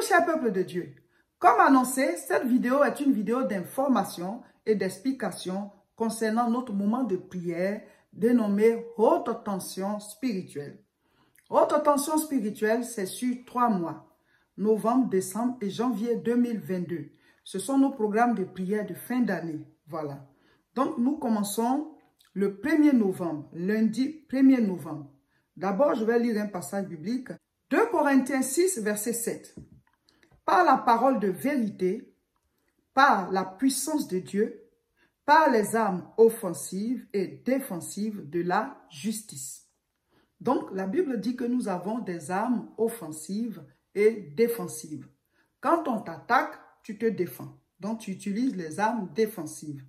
cher peuple de Dieu. Comme annoncé, cette vidéo est une vidéo d'information et d'explication concernant notre moment de prière dénommé haute tension spirituelle. Haute tension spirituelle, c'est sur 3 mois, novembre, décembre et janvier 2022. Ce sont nos programmes de prière de fin d'année. Voilà. Donc, nous commençons le 1er novembre, lundi 1er novembre. D'abord, je vais lire un passage biblique. 2 Corinthiens 6, verset 7. Par la parole de vérité, par la puissance de Dieu, par les armes offensives et défensives de la justice. Donc, la Bible dit que nous avons des armes offensives et défensives. Quand on t'attaque, tu te défends. Donc, tu utilises les armes défensives.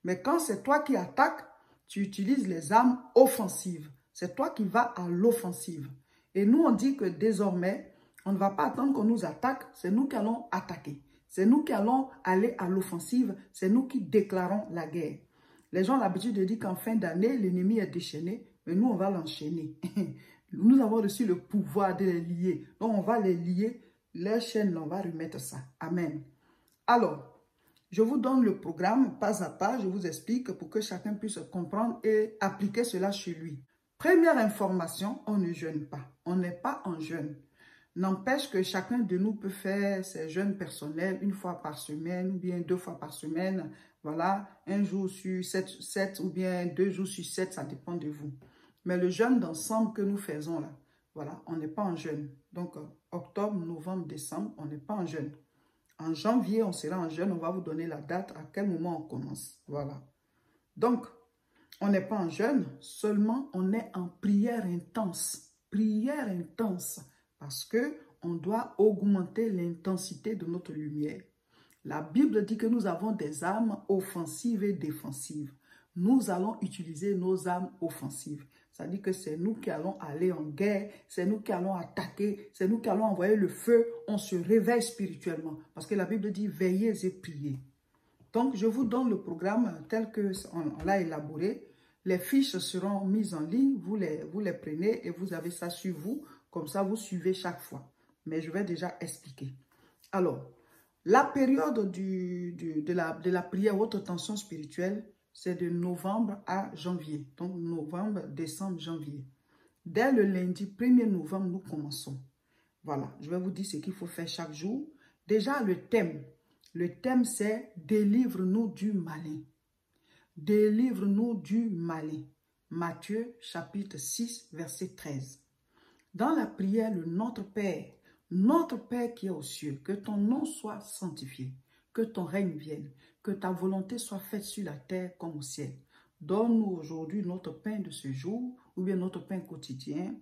Mais quand c'est toi qui attaques, tu utilises les armes offensives. C'est toi qui vas à l'offensive. Et nous, on dit que désormais, on ne va pas attendre qu'on nous attaque, c'est nous qui allons attaquer. C'est nous qui allons aller à l'offensive, c'est nous qui déclarons la guerre. Les gens ont l'habitude de dire qu'en fin d'année, l'ennemi est déchaîné, mais nous, on va l'enchaîner. Nous avons reçu le pouvoir de les lier. Donc, on va les lier, leurs chaînes, on va remettre ça. Amen. Alors, je vous donne le programme pas à pas, je vous explique pour que chacun puisse comprendre et appliquer cela chez lui. Première information, on ne jeûne pas. On n'est pas en jeûne. N'empêche que chacun de nous peut faire ses jeûnes personnels 1 fois par semaine ou bien 2 fois par semaine. Voilà, 1 jour sur 7 ou bien 2 jours sur 7, ça dépend de vous. Mais le jeûne d'ensemble que nous faisons là, voilà, on n'est pas en jeûne. Donc, octobre, novembre, décembre, on n'est pas en jeûne. En janvier, on sera en jeûne, on va vous donner la date, à quel moment on commence. Voilà. Donc, on n'est pas en jeûne, seulement on est en prière intense. Prière intense. Parce qu'on doit augmenter l'intensité de notre lumière. La Bible dit que nous avons des armes offensives et défensives. Nous allons utiliser nos armes offensives. Ça dit que c'est nous qui allons aller en guerre, c'est nous qui allons attaquer, c'est nous qui allons envoyer le feu. On se réveille spirituellement. Parce que la Bible dit veillez et priez. Donc, je vous donne le programme tel qu'on l'a élaboré. Les fiches seront mises en ligne, vous les prenez et vous avez ça sur vous. Comme ça, vous suivez chaque fois. Mais je vais déjà expliquer. Alors, la période de la prière haute tension spirituelle, c'est de novembre à janvier. Donc, novembre, décembre, janvier. Dès le lundi 1er novembre, nous commençons. Voilà, je vais vous dire ce qu'il faut faire chaque jour. Déjà, le thème. Le thème, c'est « Délivre-nous du malin ». Délivre-nous du malin. Matthieu, chapitre 6, verset 13. Dans la prière, le Notre Père qui est aux cieux, que ton nom soit sanctifié, que ton règne vienne, que ta volonté soit faite sur la terre comme au ciel. Donne-nous aujourd'hui notre pain de ce jour, ou bien notre pain quotidien.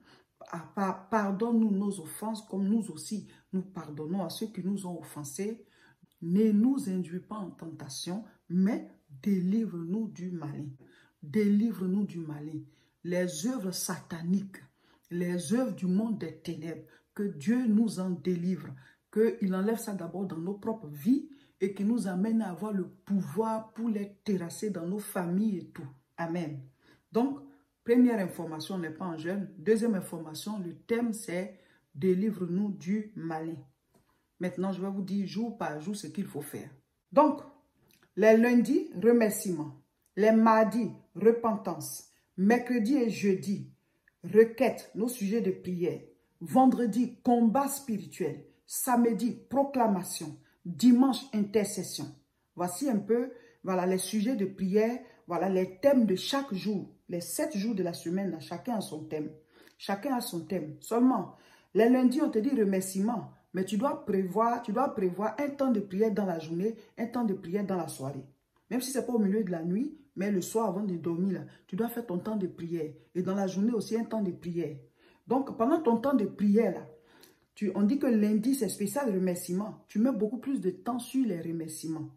Pardonne-nous nos offenses, comme nous aussi, nous pardonnons à ceux qui nous ont offensés. Ne nous induis pas en tentation, mais délivre-nous du malin. Délivre-nous du malin. Les œuvres sataniques, les œuvres du monde des ténèbres, que Dieu nous en délivre, qu'il enlève ça d'abord dans nos propres vies et qu'il nous amène à avoir le pouvoir pour les terrasser dans nos familles et tout. Amen. Donc, première information, on n'est pas en jeûne. Deuxième information, le thème c'est « Délivre-nous du malin ». Maintenant, je vais vous dire jour par jour ce qu'il faut faire. Donc, les lundis, remerciements. Les mardis, repentance. Mercredi et jeudi, requête, nos sujets de prière. Vendredi, combat spirituel. Samedi, proclamation. Dimanche, intercession. Voici un peu, voilà, les sujets de prière, voilà, les thèmes de chaque jour. Les 7 jours de la semaine, là, chacun a son thème. Chacun a son thème. Seulement, les lundis, on te dit remerciements, mais tu dois prévoir un temps de prière dans la journée, un temps de prière dans la soirée. Même si ce n'est pas au milieu de la nuit, mais le soir avant de dormir, là, tu dois faire ton temps de prière. Et dans la journée aussi, un temps de prière. Donc, pendant ton temps de prière, là, on dit que lundi, c'est spécial remerciement. Tu mets beaucoup plus de temps sur les remerciements.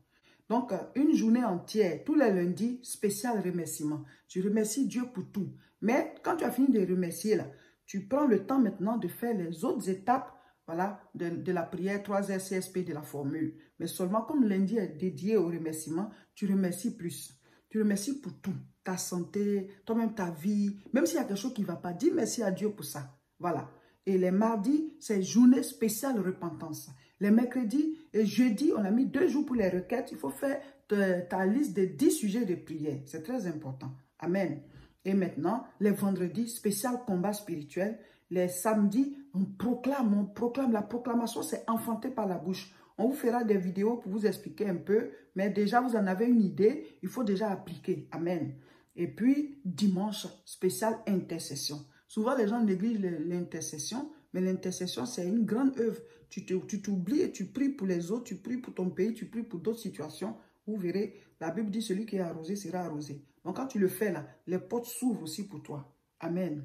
Donc, une journée entière, tous les lundis, spécial remerciement. Tu remercies Dieu pour tout. Mais quand tu as fini de remercier, là, tu prends le temps maintenant de faire les autres étapes, voilà, de la prière 3R CSP de la formule. Mais seulement comme lundi est dédié au remerciement, tu remercies plus. Tu remercies pour tout. Ta santé, toi-même ta vie. Même s'il y a quelque chose qui ne va pas, dis merci à Dieu pour ça. Voilà. Et les mardis, c'est journée spéciale repentance. Les mercredis et jeudis, on a mis 2 jours pour les requêtes. Il faut faire ta liste de 10 sujets de prière. C'est très important. Amen. Et maintenant, les vendredis, spécial combat spirituel. Les samedis, on proclame. La proclamation, c'est enfanté par la bouche. On vous fera des vidéos pour vous expliquer un peu. Mais déjà, vous en avez une idée. Il faut déjà appliquer. Amen. Et puis, dimanche, spécial intercession. Souvent, les gens négligent l'intercession, mais l'intercession, c'est une grande œuvre. Tu t'oublies et tu pries pour les autres, tu pries pour ton pays, tu pries pour d'autres situations. Vous verrez, la Bible dit, celui qui est arrosé sera arrosé. Donc, quand tu le fais là, les portes s'ouvrent aussi pour toi. Amen.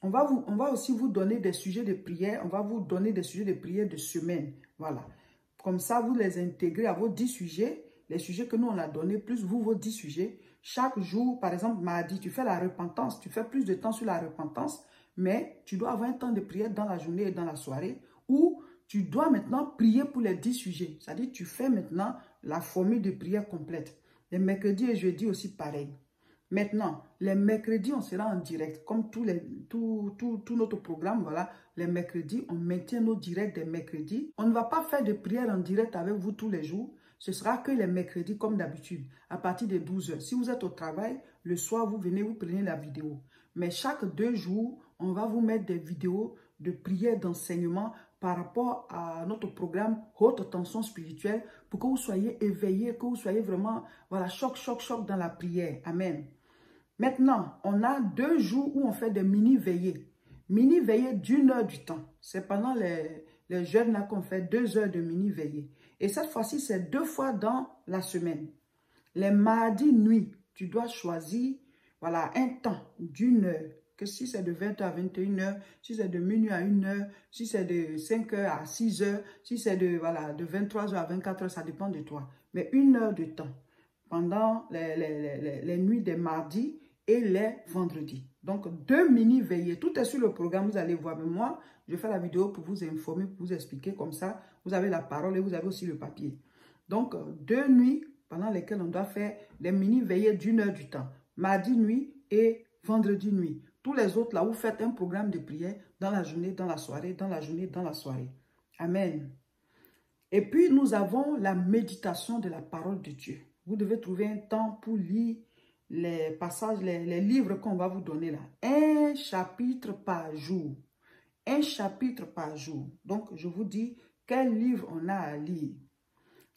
On va aussi vous donner des sujets de prière. On va vous donner des sujets de prière de semaine. Voilà. Comme ça, vous les intégrez à vos 10 sujets. Les sujets que nous, on a donnés, plus vous, vos 10 sujets. Chaque jour, par exemple, mardi, tu fais la repentance. Tu fais plus de temps sur la repentance. Mais tu dois avoir un temps de prière dans la journée et dans la soirée. Où tu dois maintenant prier pour les 10 sujets. C'est-à-dire, tu fais maintenant la formule de prière complète. Les mercredis et jeudis aussi, pareil. Maintenant, les mercredis, on sera en direct. Comme tout notre programme, voilà. Les mercredis, on maintient nos directs des mercredis. On ne va pas faire de prière en direct avec vous tous les jours. Ce sera que les mercredis comme d'habitude, à partir de 12 h. Si vous êtes au travail, le soir, vous venez, vous prenez la vidéo. Mais chaque 2 jours, on va vous mettre des vidéos de prière, d'enseignement par rapport à notre programme Haute Tension Spirituelle pour que vous soyez éveillés, que vous soyez vraiment, voilà, choc dans la prière. Amen. Maintenant, on a 2 jours où on fait des mini-veillées. Mini-veillées d'1 heure du temps. C'est pendant les jeûnes là qu'on fait 2 heures de mini-veillées. Et cette fois-ci, c'est 2 fois dans la semaine. Les mardis nuit, tu dois choisir voilà, un temps d'1 heure. Que si c'est de 20 h à 21 h, si c'est de minuit à 1 h, si c'est de 5 h à 6 h, si c'est de 23 h à 24 h, ça dépend de toi. Mais 1 heure de temps pendant les nuits des mardis et les vendredis. Donc, 2 mini-veillées. Tout est sur le programme, vous allez voir. Mais moi, je fais la vidéo pour vous informer, pour vous expliquer comme ça. Vous avez la parole et vous avez aussi le papier. Donc, 2 nuits pendant lesquelles on doit faire les mini-veillées d'1 heure du temps. Mardi nuit et vendredi nuit. Tous les autres, là, vous faites un programme de prière dans la journée, dans la soirée, dans la journée, dans la soirée. Amen. Et puis, nous avons la méditation de la parole de Dieu. Vous devez trouver un temps pour lire les passages, les livres qu'on va vous donner là. Un chapitre par jour. Un chapitre par jour. Donc, je vous dis quel livre on a à lire.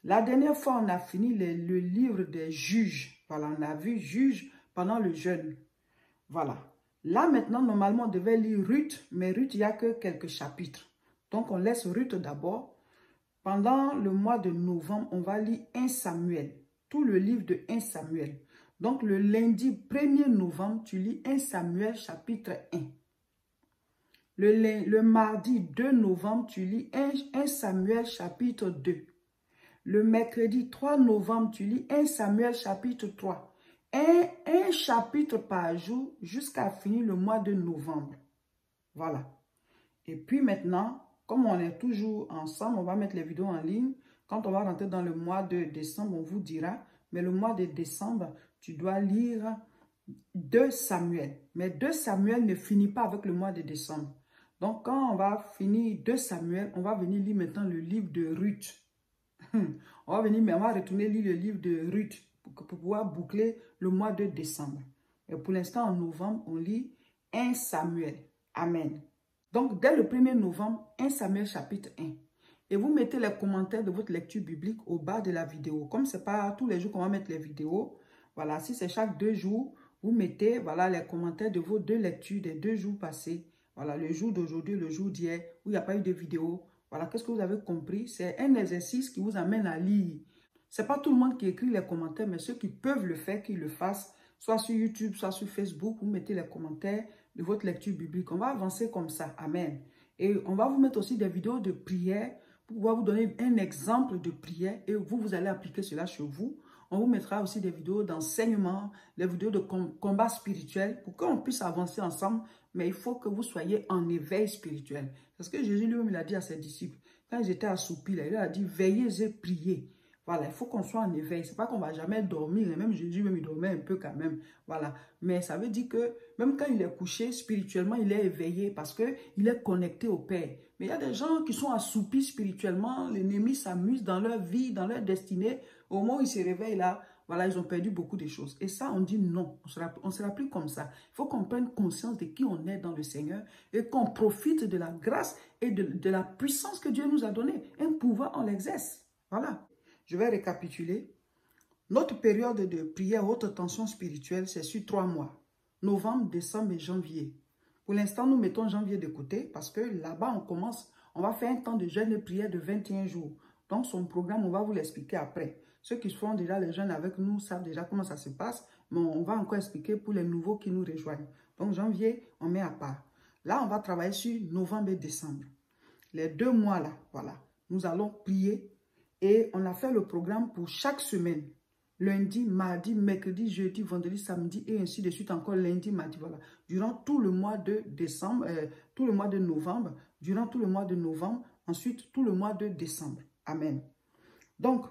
La dernière fois, on a fini le livre des juges. Voilà, on a vu juges pendant le jeûne. Voilà. Là, maintenant, normalement, on devait lire Ruth, mais Ruth, il n'y a que quelques chapitres. Donc, on laisse Ruth d'abord. Pendant le mois de novembre, on va lire 1 Samuel. Tout le livre de 1 Samuel. Donc, le lundi 1er novembre, tu lis 1 Samuel chapitre 1. Le mardi 2 novembre, tu lis 1 Samuel chapitre 2. Le mercredi 3 novembre, tu lis 1 Samuel chapitre 3. Un chapitre par jour jusqu'à finir le mois de novembre. Voilà. Et puis maintenant, comme on est toujours ensemble, on va mettre les vidéos en ligne. Quand on va rentrer dans le mois de décembre, on vous dira. Mais le mois de décembre, tu dois lire 2 Samuel. Mais 2 Samuel ne finit pas avec le mois de décembre. Donc, quand on va finir 2 Samuel, on va venir lire maintenant le livre de Ruth. On va retourner lire le livre de Ruth pour pouvoir boucler le mois de décembre. Et pour l'instant, en novembre, on lit 1 Samuel. Amen. Donc, dès le 1er novembre, 1 Samuel chapitre 1. Et vous mettez les commentaires de votre lecture biblique au bas de la vidéo. Comme ce n'est pas tous les jours qu'on va mettre les vidéos, voilà, si c'est chaque 2 jours, vous mettez voilà, les commentaires de vos 2 lectures des 2 jours passés. Voilà, le jour d'aujourd'hui, le jour d'hier, où il n'y a pas eu de vidéo. Voilà, qu'est-ce que vous avez compris? C'est un exercice qui vous amène à lire. Ce n'est pas tout le monde qui écrit les commentaires, mais ceux qui peuvent le faire, qu'ils le fassent, soit sur YouTube, soit sur Facebook, vous mettez les commentaires de votre lecture biblique. On va avancer comme ça. Amen. Et on va vous mettre aussi des vidéos de prière pour pouvoir vous donner un exemple de prière et vous allez appliquer cela chez vous. On vous mettra aussi des vidéos d'enseignement, des vidéos de combat spirituel pour qu'on puisse avancer ensemble. Mais il faut que vous soyez en éveil spirituel. Parce que Jésus lui-même il a dit à ses disciples, quand ils étaient assoupis, il a dit, veillez et priez. Voilà, il faut qu'on soit en éveil. C'est pas qu'on va jamais dormir. Et même Jésus, même il dormait un peu quand même. Voilà. Mais ça veut dire que même quand il est couché, spirituellement, il est éveillé parce qu'il est connecté au Père. Mais il y a des gens qui sont assoupis spirituellement. L'ennemi s'amuse dans leur vie, dans leur destinée. Au moment où ils se réveillent là, voilà, ils ont perdu beaucoup de choses. Et ça, on dit non. On ne sera plus comme ça. Il faut qu'on prenne conscience de qui on est dans le Seigneur et qu'on profite de la grâce et de la puissance que Dieu nous a donnée. Un pouvoir, on l'exerce. Voilà. Je vais récapituler. Notre période de prière haute tension spirituelle, c'est sur 3 mois. Novembre, décembre et janvier. Pour l'instant, nous mettons janvier de côté parce que là-bas, on va faire un temps de jeûne et prière de 21 jours. Donc, son programme, on va vous l'expliquer après. Ceux qui font déjà les jeûnes avec nous savent déjà comment ça se passe, mais on va encore expliquer pour les nouveaux qui nous rejoignent. Donc, janvier, on met à part. Là, on va travailler sur novembre et décembre. Les 2 mois là, voilà, nous allons prier et on a fait le programme pour chaque semaine. Lundi, mardi, mercredi, jeudi, vendredi, samedi et ainsi de suite encore lundi, mardi, voilà. Durant tout le mois de décembre, tout le mois de novembre, durant tout le mois de novembre, ensuite tout le mois de décembre. Amen. Donc,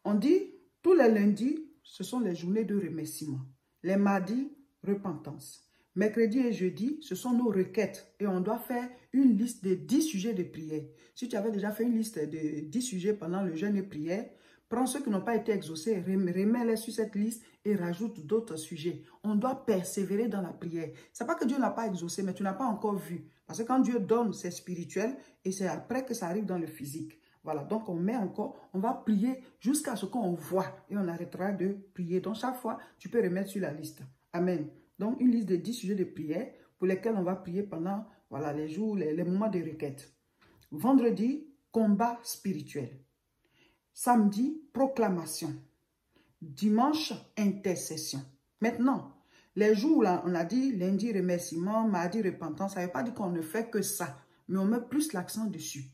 on dit, tous les lundis, ce sont les journées de remerciement. Les mardis, repentance. Mercredi et jeudi, ce sont nos requêtes. Et on doit faire une liste de 10 sujets de prière. Si tu avais déjà fait une liste de 10 sujets pendant le jeûne et prière, prends ceux qui n'ont pas été exaucés, remets-les sur cette liste et rajoute d'autres sujets. On doit persévérer dans la prière. Ce n'est pas que Dieu n'a pas exaucé, mais tu n'as pas encore vu. Parce que quand Dieu donne, c'est spirituel et c'est après que ça arrive dans le physique. Voilà, donc on va prier jusqu'à ce qu'on voit et on arrêtera de prier. Donc chaque fois, tu peux remettre sur la liste. Amen. Donc une liste de 10 sujets de prière pour lesquels on va prier pendant voilà, les jours, les moments de requête. Vendredi, combat spirituel. Samedi, proclamation. Dimanche, intercession. Maintenant, les jours là, on a dit lundi, remerciement, mardi, repentance. Ça ne veut pas dire qu'on ne fait que ça, mais on met plus l'accent dessus.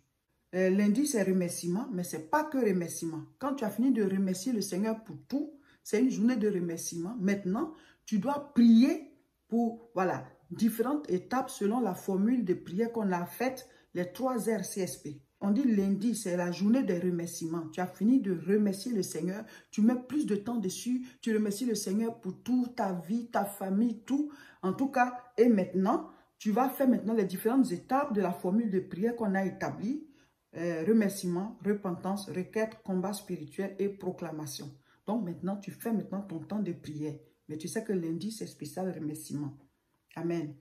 Lundi, c'est remerciement, mais ce n'est pas que remerciement. Quand tu as fini de remercier le Seigneur pour tout, c'est une journée de remerciement. Maintenant, tu dois prier pour, voilà, différentes étapes selon la formule de prière qu'on a faite, les 3 RCSP. On dit lundi, c'est la journée des remerciements. Tu as fini de remercier le Seigneur. Tu mets plus de temps dessus. Tu remercies le Seigneur pour toute ta vie, ta famille, tout. En tout cas, et maintenant, tu vas faire maintenant les différentes étapes de la formule de prière qu'on a établie. Remerciement, repentance, requête, combat spirituel et proclamation. Donc maintenant, tu fais maintenant ton temps de prière. Mais tu sais que lundi, c'est spécial remerciement. Amen.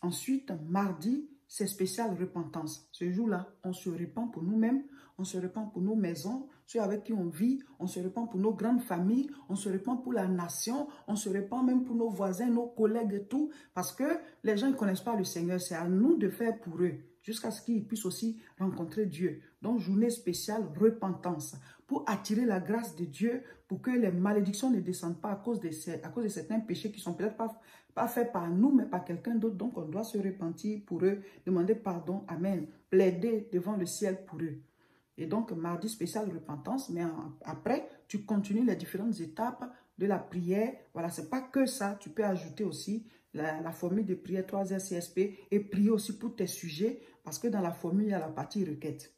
Ensuite, mardi, c'est spécial repentance. Ce jour-là, on se repent pour nous-mêmes, on se repent pour nos maisons, ceux avec qui on vit, on se repent pour nos grandes familles, on se repent pour la nation, on se repent même pour nos voisins, nos collègues et tout, parce que les gens ne connaissent pas le Seigneur. C'est à nous de faire pour eux, jusqu'à ce qu'ils puissent aussi rencontrer Dieu. Donc, journée spéciale repentance, pour attirer la grâce de Dieu, pour que les malédictions ne descendent pas à cause de certains péchés qui ne sont peut-être pas faits par nous, mais par quelqu'un d'autre. Donc, on doit se repentir pour eux, demander pardon, amen, plaider devant le ciel pour eux. Et donc, mardi spécial repentance, mais après, tu continues les différentes étapes de la prière. Voilà, ce n'est pas que ça, tu peux ajouter aussi la formule de prière 3 RCSP et prier aussi pour tes sujets, parce que dans la formule, il y a la partie requête.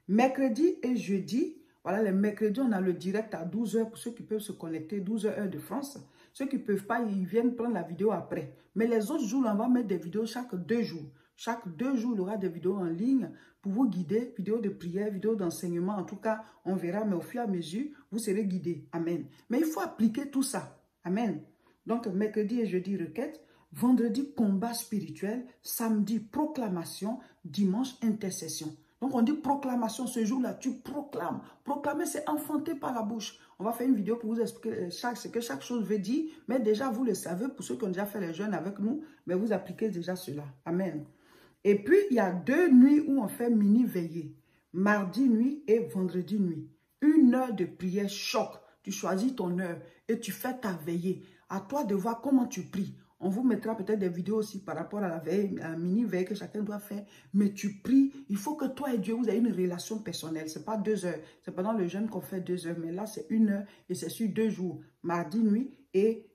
Mercredi et jeudi, voilà, les mercredis, on a le direct à 12 h pour ceux qui peuvent se connecter, 12 h heure de France. Ceux qui ne peuvent pas, ils viennent prendre la vidéo après. Mais les autres jours, on va mettre des vidéos chaque 2 jours. Chaque 2 jours, il y aura des vidéos en ligne pour vous guider, vidéos de prière, vidéos d'enseignement. En tout cas, on verra, mais au fur et à mesure, vous serez guidés. Amen. Mais il faut appliquer tout ça. Amen. Donc, mercredi et jeudi, requête. Vendredi, combat spirituel. Samedi, proclamation. Dimanche, intercession. Donc, on dit proclamation. Ce jour-là, tu proclames. Proclamer, c'est enfanter par la bouche. On va faire une vidéo pour vous expliquer ce que chaque chose veut dire. Mais déjà, vous le savez, pour ceux qui ont déjà fait les jeûnes avec nous, mais vous appliquez déjà cela. Amen. Et puis, il y a 2 nuits où on fait mini-veillée. Mardi nuit et vendredi nuit. 1 heure de prière choc. Tu choisis ton heure et tu fais ta veillée. À toi de voir comment tu pries. On vous mettra peut-être des vidéos aussi par rapport à la veille, à la mini-veille que chacun doit faire. Mais tu pries. Il faut que toi et Dieu, vous ayez une relation personnelle. Ce n'est pas 2 heures. C'est pendant le jeûne qu'on fait 2 heures. Mais là, c'est 1 heure et c'est sur 2 jours. Mardi nuit et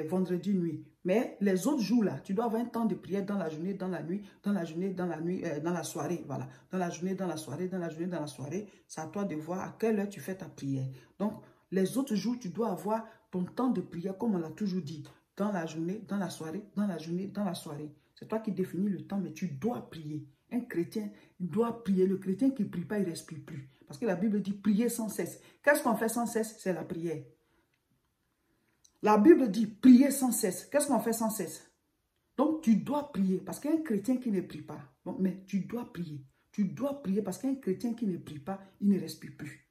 vendredi nuit. Mais les autres jours là, tu dois avoir un temps de prière dans la journée, dans la nuit, dans la journée, dans la nuit, dans la soirée, voilà. Dans la journée, dans la soirée, dans la journée, dans la soirée. C'est à toi de voir à quelle heure tu fais ta prière. Donc, les autres jours, tu dois avoir ton temps de prière, comme on l'a toujours dit. Dans la journée, dans la soirée, dans la journée, dans la soirée. C'est toi qui définis le temps, mais tu dois prier. Un chrétien doit prier. Le chrétien qui ne prie pas, il ne respire plus. Parce que la Bible dit prier sans cesse. Qu'est-ce qu'on fait sans cesse? C'est la prière. La Bible dit prier sans cesse. Qu'est-ce qu'on fait sans cesse? Donc, tu dois prier. Parce qu'un chrétien qui ne prie pas, donc, mais tu dois prier. Tu dois prier parce qu'un chrétien qui ne prie pas, il ne respire plus.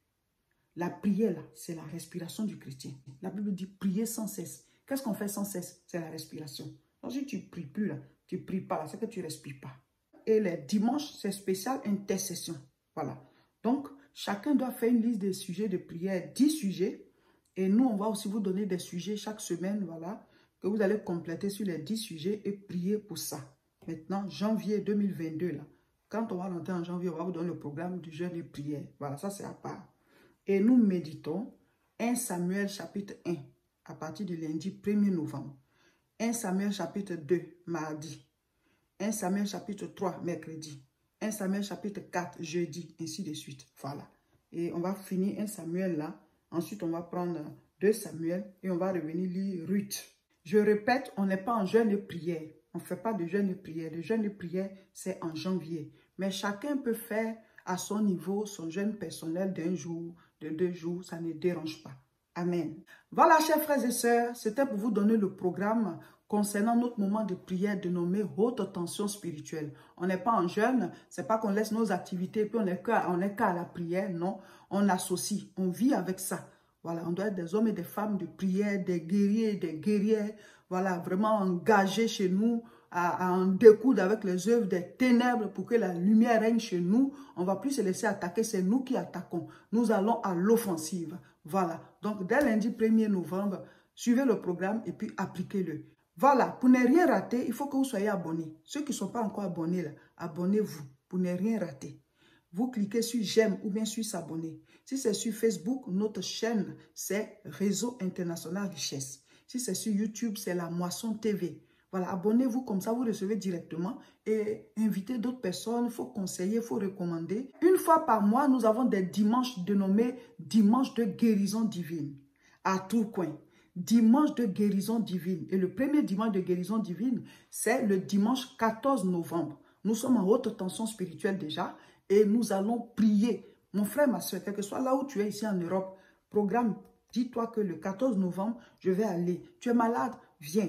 La prière, là, c'est la respiration du chrétien. La Bible dit prier sans cesse. Qu'est-ce qu'on fait sans cesse? C'est la respiration. Donc, si tu ne pries plus, là, tu ne pries pas, là, c'est que tu ne respires pas. Et les dimanches, c'est spécial intercession. Voilà. Donc, chacun doit faire une liste de sujets de prière, 10 sujets. Et nous, on va aussi vous donner des sujets chaque semaine, voilà, que vous allez compléter sur les 10 sujets et prier pour ça. Maintenant, janvier 2022, là, quand on va rentrer en janvier, on va vous donner le programme du jeûne et prière. Voilà, ça c'est à part. Et nous méditons 1 Samuel chapitre 1, à partir du lundi 1er novembre. 1 Samuel chapitre 2, mardi. 1 Samuel chapitre 3, mercredi. 1 Samuel chapitre 4, jeudi, ainsi de suite. Voilà. Et on va finir 1 Samuel là. Ensuite, on va prendre 2 Samuel et on va revenir lire Ruth. Je répète, on n'est pas en jeûne et prière. On ne fait pas de jeûne et prière. Le jeûne et prière, c'est en janvier. Mais chacun peut faire à son niveau son jeûne personnel d'1 jour, de 2 jours. Ça ne dérange pas. Amen. Voilà, chers frères et sœurs, c'était pour vous donner le programme concernant notre moment de prière dénommé haute tension spirituelle. On n'est pas en jeûne, c'est pas qu'on laisse nos activités puis on est qu'à la prière, non. On associe, on vit avec ça. Voilà, on doit être des hommes et des femmes de prière, des guerriers, des guerrières, voilà, vraiment engagés chez nous, à en découdre avec les œuvres des ténèbres pour que la lumière règne chez nous. On ne va plus se laisser attaquer, c'est nous qui attaquons. Nous allons à l'offensive. Voilà, donc dès lundi 1er novembre, suivez le programme et puis appliquez-le. Voilà, pour ne rien rater, il faut que vous soyez abonnés. Ceux qui ne sont pas encore abonnés, là, abonnez-vous pour ne rien rater. Vous cliquez sur j'aime ou bien sur s'abonner. Si c'est sur Facebook, notre chaîne, c'est Réseau International Richesse. Si c'est sur YouTube, c'est La Moisson TV. Voilà, abonnez-vous comme ça, vous recevez directement et invitez d'autres personnes. Il faut conseiller, il faut recommander. Une fois par mois, nous avons des dimanches dénommés dimanches de guérison divine à tout coin. Dimanche de guérison divine. Et le premier dimanche de guérison divine, c'est le dimanche 14 novembre. Nous sommes en haute tension spirituelle déjà et nous allons prier. Mon frère, ma soeur, quel que soit là où tu es ici en Europe, programme, dis-toi que le 14 novembre, je vais aller. Tu es malade, viens.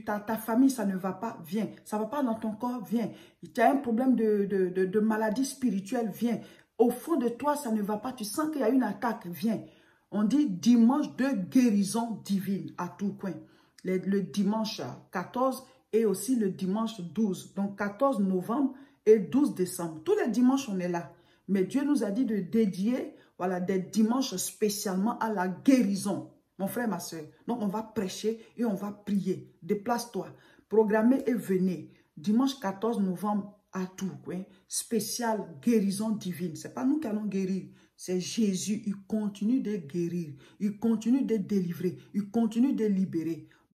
Ta famille, ça ne va pas, viens. Ça ne va pas dans ton corps, viens. Tu as un problème de maladie spirituelle, viens. Au fond de toi, ça ne va pas. Tu sens qu'il y a une attaque, viens. On dit dimanche de guérison divine à tout coin. Le dimanche 14 et aussi le dimanche 12. Donc 14 novembre et 12 décembre. Tous les dimanches, on est là. Mais Dieu nous a dit de dédier voilà, des dimanches spécialement à la guérison. Mon frère, ma soeur. Donc on va prêcher et on va prier. Déplace-toi. Programmez et venez. Dimanche 14 novembre à tout coin. Spécial guérison divine. Ce n'est pas nous qui allons guérir. C'est Jésus, il continue de guérir, il continue de délivrer, il continue de libérer.